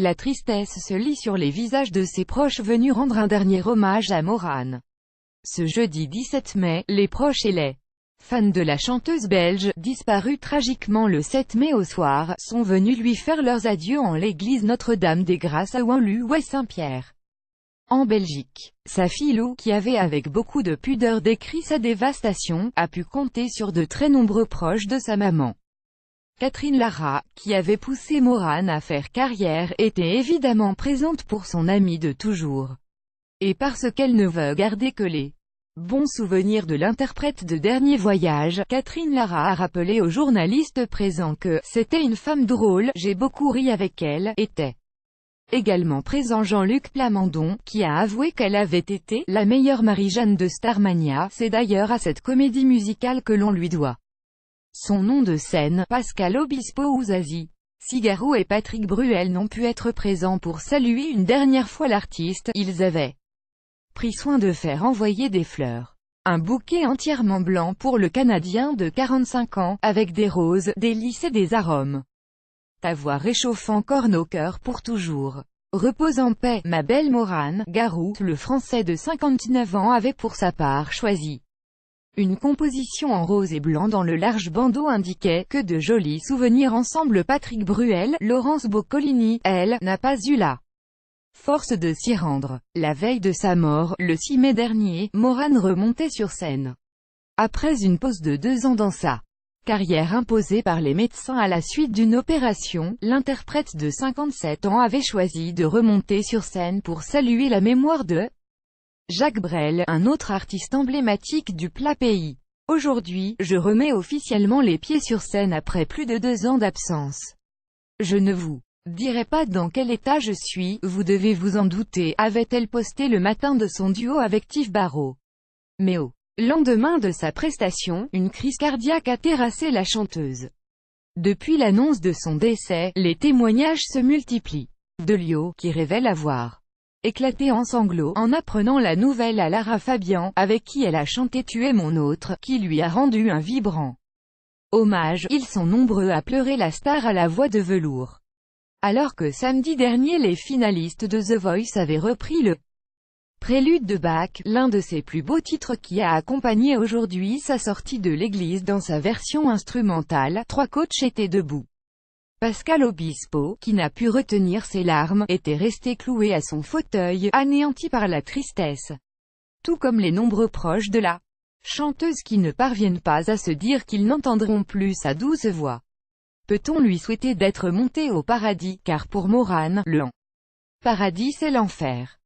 La tristesse se lit sur les visages de ses proches venus rendre un dernier hommage à Morane. Ce jeudi 17 mai, les proches et les fans de la chanteuse belge, disparue tragiquement le 7 mai au soir, sont venus lui faire leurs adieux en l'église Notre-Dame-des-Grâces à Woluwe-Saint-Pierre, en Belgique. Sa fille Lou, qui avait avec beaucoup de pudeur décrit sa dévastation, a pu compter sur de très nombreux proches de sa maman. Catherine Lara, qui avait poussé Morane à faire carrière, était évidemment présente pour son amie de toujours. Et parce qu'elle ne veut garder que les bons souvenirs de l'interprète de Dernier Voyage, Catherine Lara a rappelé aux journalistes présents que « c'était une femme drôle, j'ai beaucoup ri avec elle », était également présent Jean-Luc Plamondon, qui a avoué qu'elle avait été « la meilleure Marie-Jeanne de Starmania ». C'est d'ailleurs à cette comédie musicale que l'on lui doit son nom de scène. Pascal Obispo ou Zazie Cigaro et Patrick Bruel n'ont pu être présents pour saluer une dernière fois l'artiste. Ils avaient pris soin de faire envoyer des fleurs. Un bouquet entièrement blanc pour le Canadien de 45 ans, avec des roses, des lys et des arômes. Ta voix réchauffe encore nos cœurs pour toujours. Repose en paix, ma belle Morane. Garou, le Français de 59 ans avait pour sa part choisi une composition en rose et blanc dans le large bandeau indiquait « Que de jolis souvenirs ensemble ». Patrick Bruel, Laurence Boccolini, elle, n'a pas eu la force de s'y rendre. La veille de sa mort, le 6 mai dernier, Morane remontait sur scène. Après une pause de 2 ans dans sa carrière imposée par les médecins à la suite d'une opération, l'interprète de 57 ans avait choisi de remonter sur scène pour saluer la mémoire de Jacques Brel, un autre artiste emblématique du plat pays. Aujourd'hui, je remets officiellement les pieds sur scène après plus de 2 ans d'absence. Je ne vous dirai pas dans quel état je suis, vous devez vous en douter, avait-elle posté le matin de son duo avec Tiff Barrow. Mais au lendemain de sa prestation, une crise cardiaque a terrassé la chanteuse. Depuis l'annonce de son décès, les témoignages se multiplient. Delio, qui révèle avoir éclaté en sanglots en apprenant la nouvelle à Lara Fabian, avec qui elle a chanté « Tu es mon autre », qui lui a rendu un vibrant hommage. Ils sont nombreux à pleurer la star à la voix de velours. Alors que samedi dernier les finalistes de The Voice avaient repris le Prélude de Bach, l'un de ses plus beaux titres qui a accompagné aujourd'hui sa sortie de l'église dans sa version instrumentale, 3 coachs étaient debout. Pascal Obispo, qui n'a pu retenir ses larmes, était resté cloué à son fauteuil, anéanti par la tristesse. Tout comme les nombreux proches de la chanteuse qui ne parviennent pas à se dire qu'ils n'entendront plus sa douce voix. Peut-on lui souhaiter d'être monté au paradis, car pour Morane, le paradis c'est l'enfer.